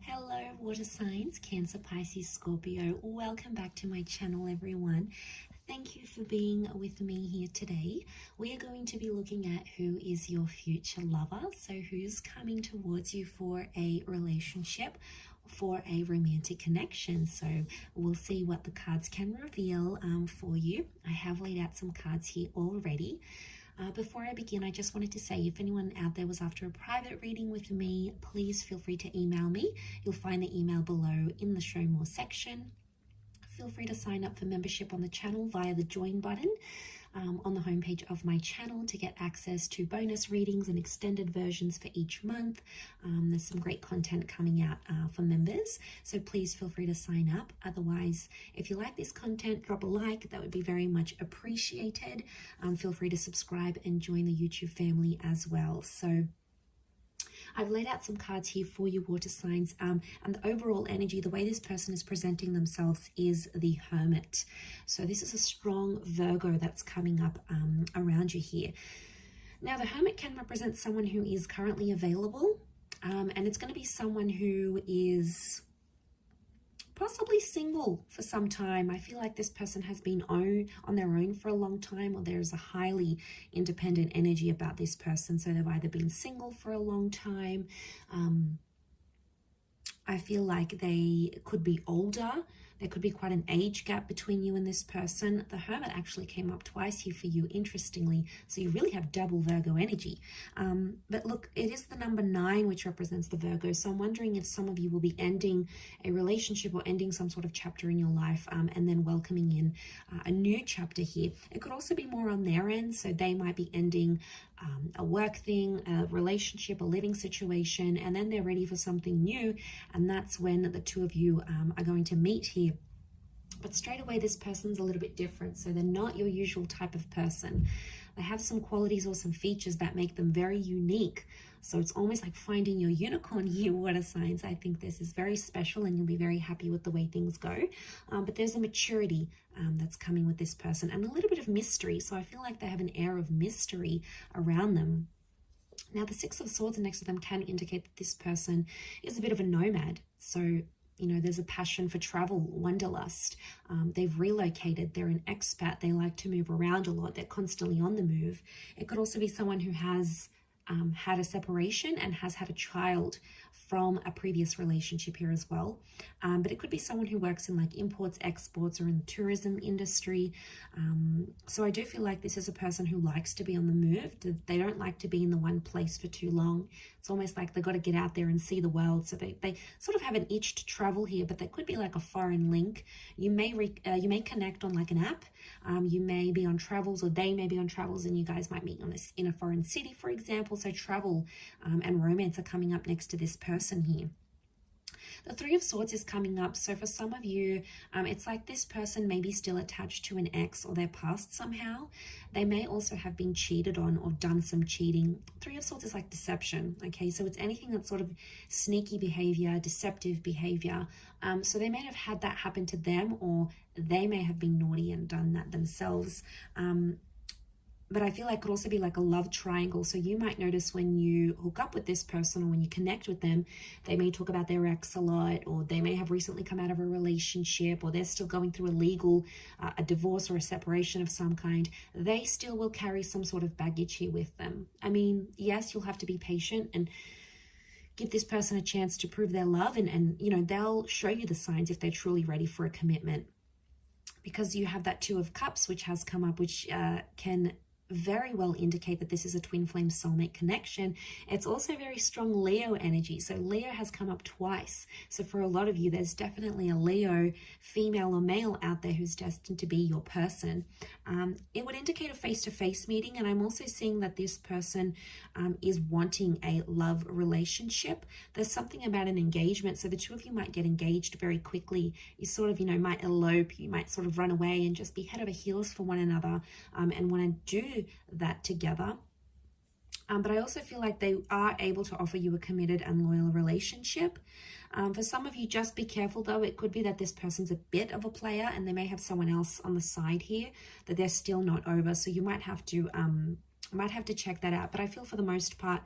Hello water signs, Cancer, Pisces, Scorpio. Welcome back to my channel, everyone. Thank you for being with me here today. We are going to be looking at who is your future lover. So who's coming towards you for a relationship, for a romantic connection. So we'll see what the cards can reveal for you. I have laid out some cards here already. Before I begin, I just wanted to say, if anyone out there was after a private reading with me, please feel free to email me. You'll find the email below in the show more section. Feel free to sign up for membership on the channel via the join button on the homepage of my channel to get access to bonus readings and extended versions for each month. There's some great content coming out for members, so please feel free to sign up. Otherwise, if you like this content, drop a like. That would be very much appreciated. Feel free to subscribe and join the YouTube family as well. So I've laid out some cards here for you, water signs, and the overall energy, the way this person is presenting themselves is the Hermit. So this is a strong Virgo that's coming up around you here. Now, the Hermit can represent someone who is currently available, and it's going to be someone who is possibly single for some time. I feel like this person has been on their own for a long time, or there's a highly independent energy about this person. So they've either been single for a long time. I feel like they could be older. There could be quite an age gap between you and this person. The Hermit actually came up twice here for you, interestingly. So you really have double Virgo energy. But look, it is the number 9, which represents the Virgo. So I'm wondering if some of you will be ending a relationship or ending some sort of chapter in your life and then welcoming in a new chapter here. It could also be more on their end. So they might be ending a work thing, a relationship, a living situation, and then they're ready for something new. And that's when the two of you are going to meet here. But straight away, this person's a little bit different. So they're not your usual type of person. They have some qualities or some features that make them very unique. So it's almost like finding your unicorn here, water signs. I think this is very special and you'll be very happy with the way things go. But there's a maturity that's coming with this person and a little bit of mystery. So I feel like they have an air of mystery around them. Now, the 6 of Swords next to them can indicate that this person is a bit of a nomad. So, you know, there's a passion for travel, wanderlust. They've relocated. They're an expat. They like to move around a lot. They're constantly on the move. It could also be someone who has had a separation and has had a child from a previous relationship here as well. But it could be someone who works in like imports, exports, or in the tourism industry. So I do feel like this is a person who likes to be on the move. They don't like to be in the one place for too long. It's almost like they've got to get out there and see the world. So they sort of have an itch to travel here, but they could be like a foreign link. You may connect on like an app. You may be on travels, or they may be on travels, and you guys might meet in a foreign city, for example. So travel and romance are coming up next to this person here. The 3 of Swords is coming up. So for some of you, it's like this person may be still attached to an ex or their past somehow. They may also have been cheated on or done some cheating. 3 of Swords is like deception. Okay, so it's anything that's sort of sneaky behavior, deceptive behavior. So they may have had that happen to them, or they may have been naughty and done that themselves. But I feel like it could also be like a love triangle. So you might notice when you hook up with this person or when you connect with them, they may talk about their ex a lot, or they may have recently come out of a relationship, or they're still going through a divorce or a separation of some kind. They still will carry some sort of baggage here with them. I mean, yes, you'll have to be patient and give this person a chance to prove their love. And you know, they'll show you the signs if they're truly ready for a commitment. Because you have that 2 of Cups, which has come up, which can very well indicate that this is a twin flame soulmate connection. It's also very strong Leo energy. So Leo has come up twice. So for a lot of you, there's definitely a Leo, female or male, out there who's destined to be your person. It would indicate a face-to-face meeting. And I'm also seeing that this person is wanting a love relationship. There's something about an engagement. So the 2 of you might get engaged very quickly. You sort of, you know, might elope. You might sort of run away and just be head over heels for one another and want to do that together. But I also feel like they are able to offer you a committed and loyal relationship. For some of you, just be careful though. It could be that this person's a bit of a player and they may have someone else on the side here that they're still not over. So you might have to check that out. But I feel for the most part,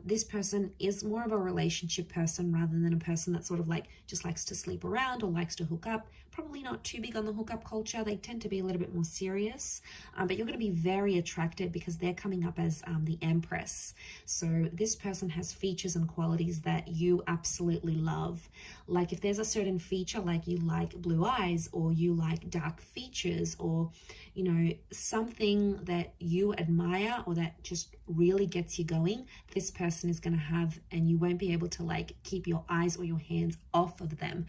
This person is more of a relationship person rather than a person that sort of like just likes to sleep around or likes to hook up. Probably not too big on the hookup culture. They tend to be a little bit more serious, but you're going to be very attracted because they're coming up as the Empress. So this person has features and qualities that you absolutely love. Like if there's a certain feature, like you like blue eyes or you like dark features, or you know, something that you admire or that just really gets you going, this person is going to have, and you won't be able to like keep your eyes or your hands off of them.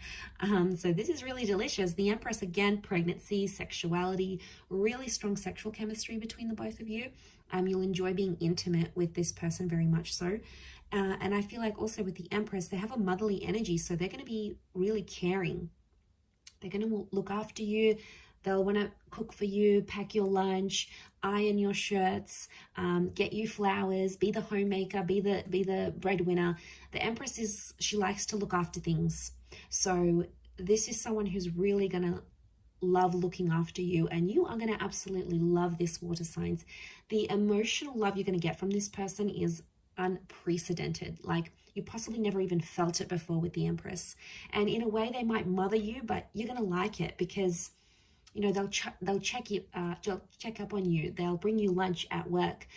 So this is really delicious. The Empress, again, pregnancy, sexuality, really strong sexual chemistry between the both of you. You'll enjoy being intimate with this person, very much so. And I feel like also with the Empress, they have a motherly energy, so they're going to be really caring. They're going to look after you. They'll want to cook for you, pack your lunch, iron your shirts, get you flowers, be the homemaker, be the breadwinner. The Empress she likes to look after things. So this is someone who's really going to love looking after you, and you are going to absolutely love this, water signs. The emotional love you're going to get from this person is unprecedented. Like you possibly never even felt it before with the Empress. And in a way, they might mother you, but you're going to like it because you know, they'll check you, check up on you. They'll bring you lunch at work.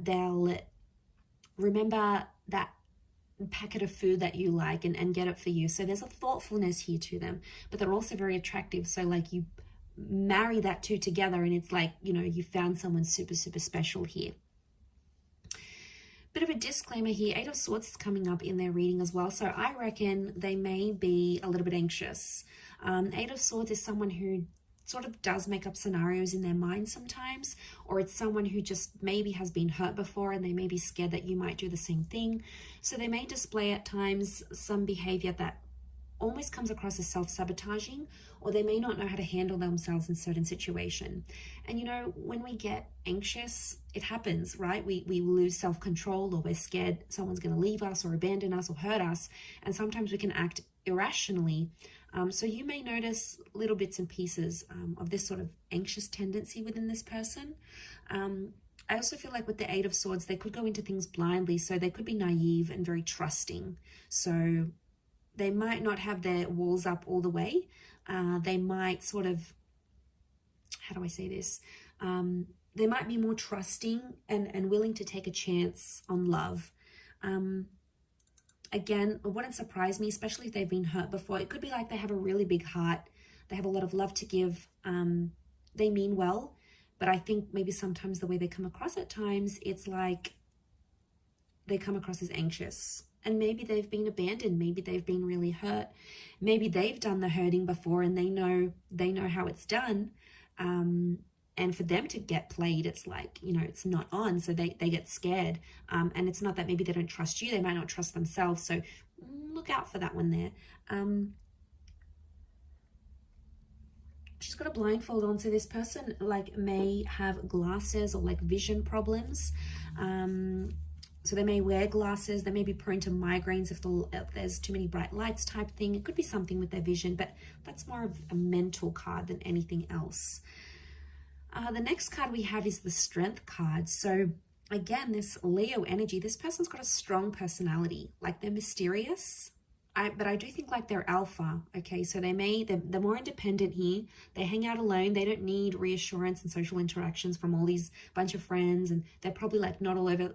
They'll remember that packet of food that you like and get it for you. So there's a thoughtfulness here to them, but they're also very attractive. So like you marry that two together and it's like, you know, you found someone super, super special here. Bit of a disclaimer here, 8 of Swords is coming up in their reading as well. So I reckon they may be a little bit anxious. 8 of Swords is someone who sort of does make up scenarios in their mind sometimes, or it's someone who just maybe has been hurt before and they may be scared that you might do the same thing. So they may display at times some behavior that almost comes across as self-sabotaging, or they may not know how to handle themselves in certain situation. And you know, when we get anxious, it happens, right? We lose self-control, or we're scared someone's going to leave us or abandon us or hurt us, and sometimes we can act irrationally. So you may notice little bits and pieces of this sort of anxious tendency within this person. I also feel like with the 8 of Swords, they could go into things blindly. So they could be naive and very trusting. So they might not have their walls up all the way. They might sort of, how do I say this? They might be more trusting and willing to take a chance on love. Again, it wouldn't surprise me, especially if they've been hurt before. It could be like they have a really big heart. They have a lot of love to give. They mean well, but I think maybe sometimes the way they come across at times, it's like they come across as anxious. And maybe they've been abandoned. Maybe they've been really hurt. Maybe they've done the hurting before and they know how it's done. And for them to get played, it's like, you know, it's not on. So they get scared. And it's not that maybe they don't trust you. They might not trust themselves. So look out for that one there. She's got a blindfold on. So this person like may have glasses or like vision problems. So they may wear glasses. They may be prone to migraines if there's too many bright lights type thing. It could be something with their vision, but that's more of a mental card than anything else. The next card we have is the Strength card. So again, this Leo energy, this person's got a strong personality. Like they're mysterious, but I do think like they're alpha. Okay, so they're more independent here. They hang out alone. They don't need reassurance and social interactions from all these bunch of friends. And they're probably like not all over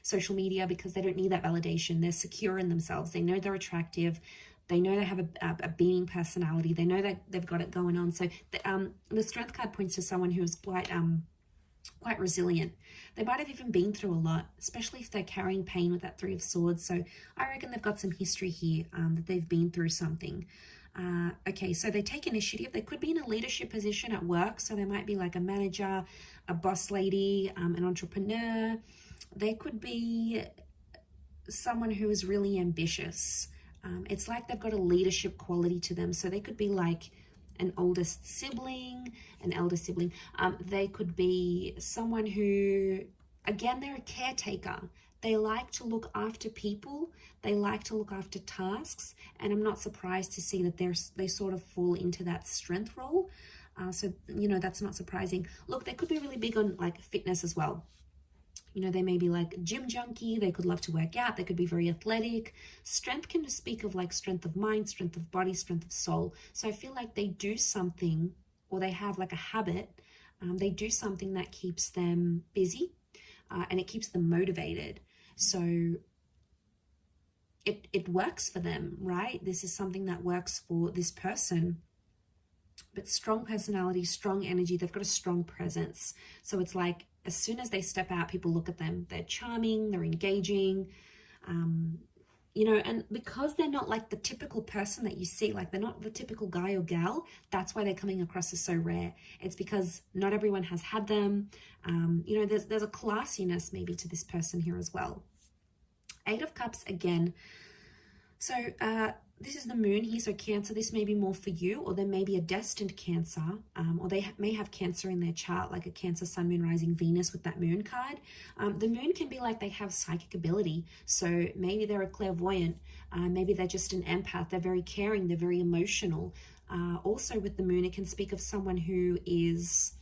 social media because they don't need that validation. They're secure in themselves. They know they're attractive. They know they have a beaming personality. They know that they've got it going on. So the Strength card points to someone who is quite resilient. They might have even been through a lot, especially if they're carrying pain with that 3 of Swords. So I reckon they've got some history here, that they've been through something. Okay, so they take initiative. They could be in a leadership position at work. So they might be like a manager, a boss lady, an entrepreneur. They could be someone who is really ambitious. It's like they've got a leadership quality to them. So they could be like an oldest sibling, an elder sibling. They could be someone who, again, they're a caretaker. They like to look after people. They like to look after tasks. And I'm not surprised to see that they sort of fall into that strength role. So, you know, that's not surprising. Look, they could be really big on like fitness as well. You know, they may be like a gym junkie. They could love to work out. They could be very athletic. Strength can just speak of like strength of mind, strength of body, strength of soul. So I feel like they do something, or they have like a habit. They do something that keeps them busy, and it keeps them motivated. So it works for them, right? This is something that works for this person. But strong personality, strong energy, they've got a strong presence. So it's like, as soon as they step out, people look at them. They're charming, they're engaging, you know, and because they're not like the typical person that you see, like they're not the typical guy or gal, that's why they're coming across as so rare. It's because not everyone has had them. You know, there's a classiness maybe to this person here as well. 8 of Cups again. So this is the moon here, so Cancer, this may be more for you, or there may be a destined Cancer, or they may have Cancer in their chart, like a Cancer, Sun, Moon, Rising, Venus with that moon card. The moon can be like they have psychic ability, so maybe they're a clairvoyant, maybe they're just an empath, they're very caring, they're very emotional. Also with the moon, it can speak of someone who is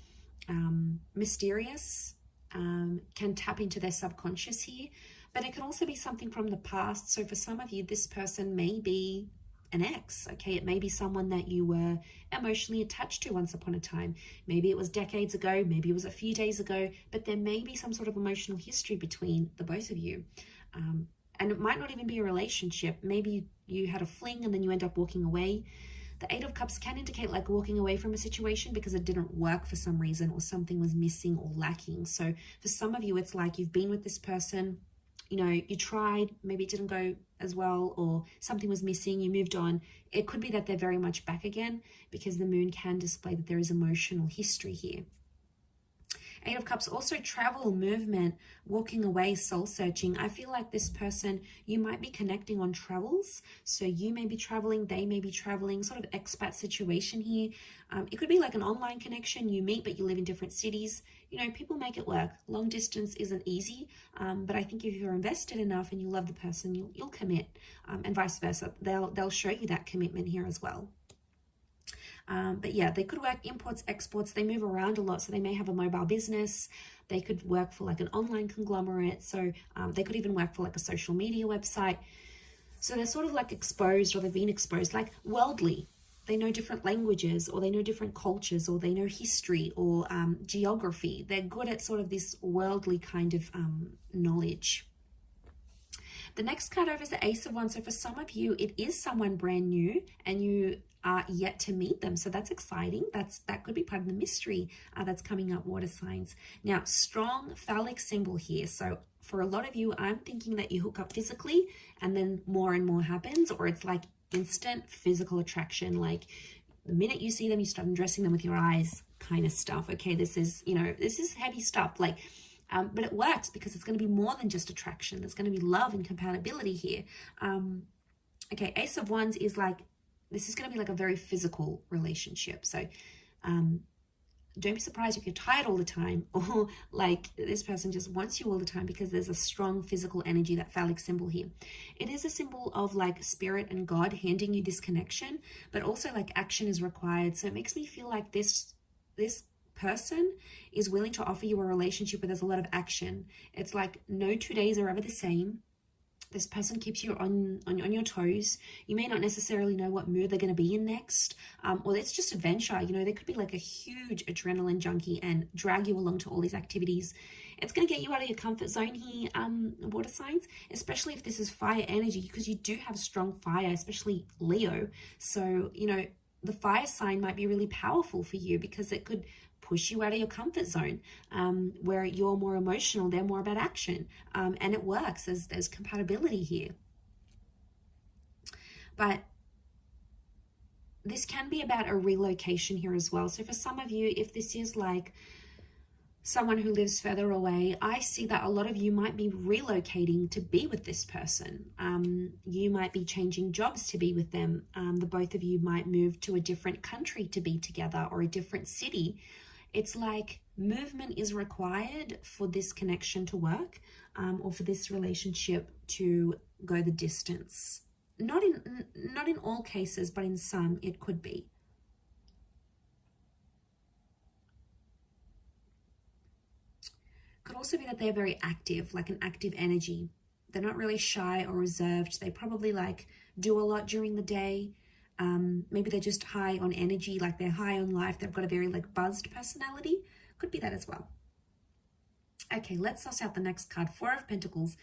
mysterious, can tap into their subconscious here. But it can also be something from the past. So for some of you, this person may be an ex, okay? It may be someone that you were emotionally attached to once upon a time. Maybe it was decades ago, maybe it was a few days ago, but there may be some sort of emotional history between the both of you. And it might not even be a relationship. Maybe you had a fling and then you end up walking away. The 8 of Cups can indicate like walking away from a situation because it didn't work for some reason, or something was missing or lacking. So for some of you, it's like you've been with this person, you know, you tried, maybe it didn't go as well, or something was missing, you moved on. It could be that they're very much back again, because the moon can display that there is emotional history here. 8 of Cups, also travel, movement, walking away, soul searching. I feel like this person, you might be connecting on travels. So you may be traveling, they may be traveling, sort of expat situation here. It could be like an online connection. You meet, but you live in different cities. You know, people make it work. Long distance isn't easy, but I think if you're invested enough and you love the person, you'll commit, and vice versa. They'll show you that commitment here as well. But yeah, they could work imports, exports. They move around a lot, so they may have a mobile business. They could work for like an online conglomerate. So they could even work for like a social media website. So they're sort of like exposed, or they've been exposed, like worldly. They know different languages, or they know different cultures, or they know history, or geography. They're good at sort of this worldly kind of knowledge. The next card over is the Ace of Wands. So for some of you, it is someone brand new and you are yet to meet them. So that's exciting. That could be part of the mystery that's coming up, water signs. Now, strong phallic symbol here. So for a lot of you, I'm thinking that you hook up physically and then more and more happens, or it's like instant physical attraction. Like the minute you see them, you start undressing them with your eyes kind of stuff. Okay, this is, you know, this is heavy stuff. Like, but it works because it's going to be more than just attraction. There's going to be love and compatibility here. Okay, Ace of Wands is like, this is going to be like a very physical relationship. So don't be surprised if you're tired all the time, or like this person just wants you all the time, because there's a strong physical energy, that phallic symbol here. It is a symbol of like spirit and God handing you this connection, but also like action is required. So it makes me feel like this person is willing to offer you a relationship where there's a lot of action. It's like no 2 days are ever the same. This person keeps you on your toes. You may not necessarily know what mood they're going to be in next, or it's just adventure. You know, they could be like a huge adrenaline junkie and drag you along to all these activities. It's going to get you out of your comfort zone here, water signs, especially if this is fire energy, because you do have strong fire, especially Leo. So, you know, the fire sign might be really powerful for you, because it could push you out of your comfort zone, where you're more emotional, they're more about action, and it works. There's compatibility here. But this can be about a relocation here as well. So for some of you, if this is like someone who lives further away, I see that a lot of you might be relocating to be with this person. You might be changing jobs to be with them. The both of you might move to a different country to be together, or a different city. It's like movement is required for this connection to work, or for this relationship to go the distance. Not in all cases, but in some it could be. Could also be that they're very active, like an active energy. They're not really shy or reserved. They probably like do a lot during the day. Maybe they're just high on energy, like they're high on life. They've got a very like buzzed personality. Could be that as well. Okay, let's suss out the next card. Four of Pentacles.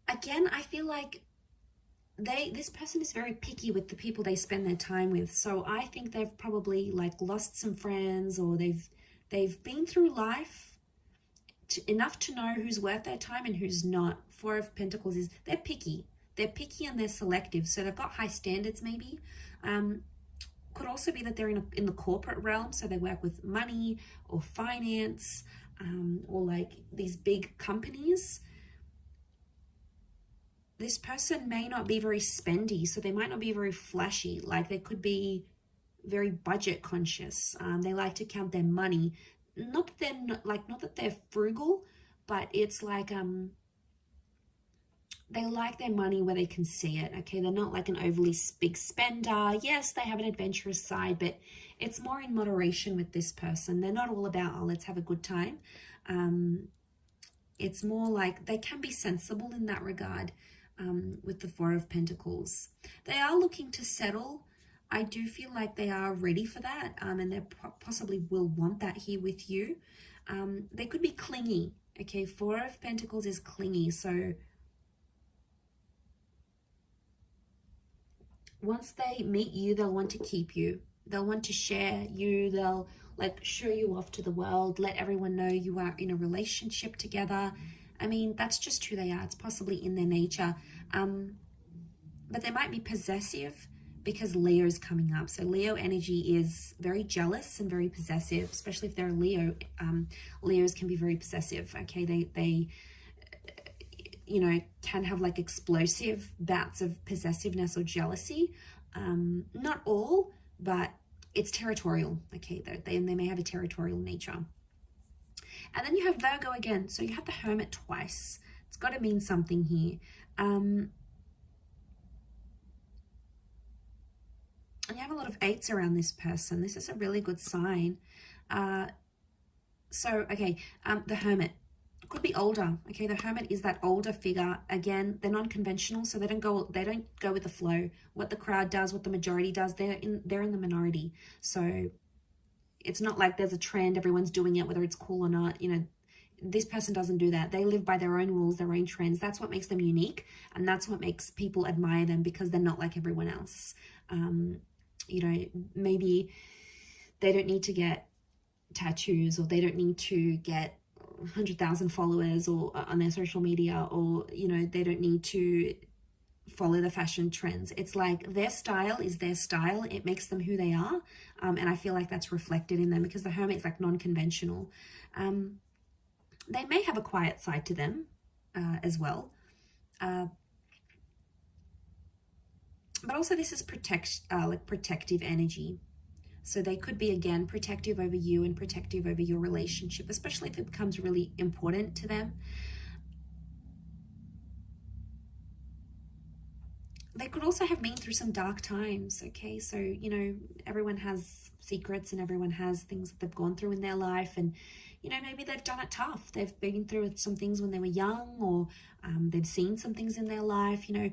Again, I feel like this person is very picky with the people they spend their time with. So I think they've probably like lost some friends, or they've been through life enough to know who's worth their time and who's not. Four of Pentacles is they're picky. They're picky and they're selective. So they've got high standards maybe. Could also be that they're in the corporate realm. So they work with money or finance, or like these big companies. This person may not be very spendy, so they might not be very flashy. Like they could be very budget conscious. They like to count their money. Not that they're frugal, but it's like they like their money where they can see it. Okay, they're not like an overly big spender. Yes, they have an adventurous side, but it's more in moderation with this person. They're not all about, oh, let's have a good time. It's more like they can be sensible in that regard. With the Four of Pentacles, they are looking to settle. I do feel like they are ready for that, and they possibly will want that here with you. They could be clingy. Okay, Four of Pentacles is clingy, so once they meet you, they'll want to keep you. They'll want to share you. They'll like show you off to the world, let everyone know you are in a relationship together. I mean, that's just who they are. It's possibly in their nature. But they might be possessive because Leo is coming up. So Leo energy is very jealous and very possessive, especially if they're a Leo. Leos can be very possessive. Okay, they you know, can have like explosive bouts of possessiveness or jealousy. Not all, but it's territorial. Okay, they may have a territorial nature. And then you have Virgo again. So you have the Hermit twice. It's got to mean something here. And you have a lot of eights around this person. This is a really good sign. The Hermit could be older. Okay, the Hermit is that older figure. Again, they're non-conventional, so they don't go with the flow. What the crowd does, what the majority does, they're in the minority. So it's not like there's a trend, everyone's doing it, whether it's cool or not. You know, this person doesn't do that. They live by their own rules, their own trends. That's what makes them unique, and that's what makes people admire them, because they're not like everyone else. You know, maybe they don't need to get tattoos, or they don't need to get 100,000 followers or on their social media, or, you know, they don't need to follow the fashion trends. It's like their style is their style. It makes them who they are. And I feel like that's reflected in them, because the Hermit is like non-conventional. They may have a quiet side to them as well. But also this is protective energy. So they could be, again, protective over you and protective over your relationship, especially if it becomes really important to them. They could also have been through some dark times, okay? So, you know, everyone has secrets and everyone has things that they've gone through in their life, and, you know, maybe they've done it tough. They've been through some things when they were young, or they've seen some things in their life, you know.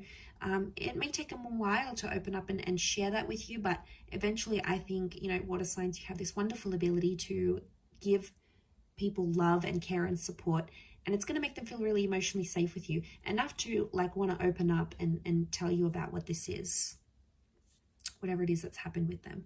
It may take them a while to open up and share that with you, but eventually I think, you know, water signs, you have this wonderful ability to give people love and care and support, and it's going to make them feel really emotionally safe with you, enough to like want to open up and tell you about what this is, whatever it is that's happened with them.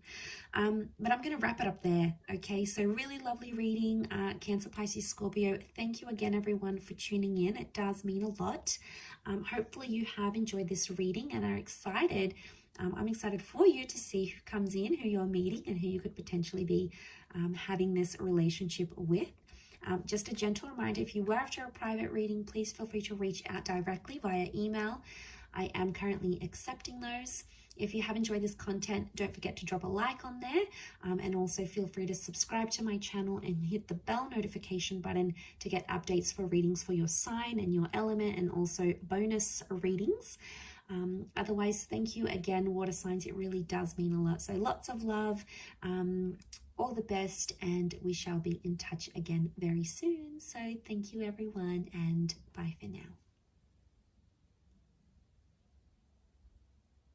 But I'm going to wrap it up there. Okay, so really lovely reading, Cancer, Pisces, Scorpio. Thank you again, everyone, for tuning in. It does mean a lot. Hopefully you have enjoyed this reading and are excited. I'm excited for you to see who comes in, who you're meeting, and who you could potentially be having this relationship with. Just a gentle reminder, if you were after a private reading, please feel free to reach out directly via email. I am currently accepting those. If you have enjoyed this content, don't forget to drop a like on there, and also feel free to subscribe to my channel and hit the bell notification button to get updates for readings for your sign and your element, and also bonus readings. Otherwise, thank you again, water signs. It really does mean a lot. So lots of love. all the best, and we shall be in touch again very soon. So thank you everyone, and bye for now.